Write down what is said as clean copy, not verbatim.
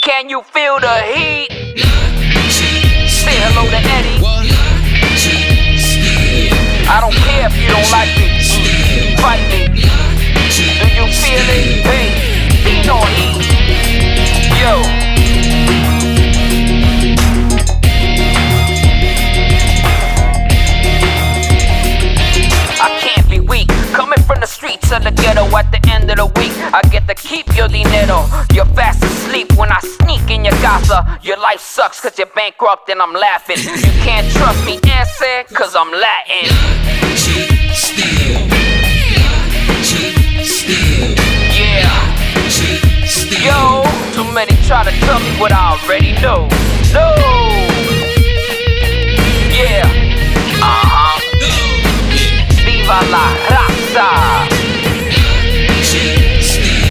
Can you feel the heat? Say hello to Eddie. I don't care if you don't like me. Fight me. Do you feel it? Hey, Dino Heat. Yo. I can't be weak. Coming from the streets of the ghetto at the end of the week, I get to keep your dinero. You're fast asleep when I sneak in your casa. Your life sucks cause you're bankrupt and I'm laughing. You can't trust me, answer, cause I'm Latin. Yeah. Yo, too many try to tell me what I already know. No.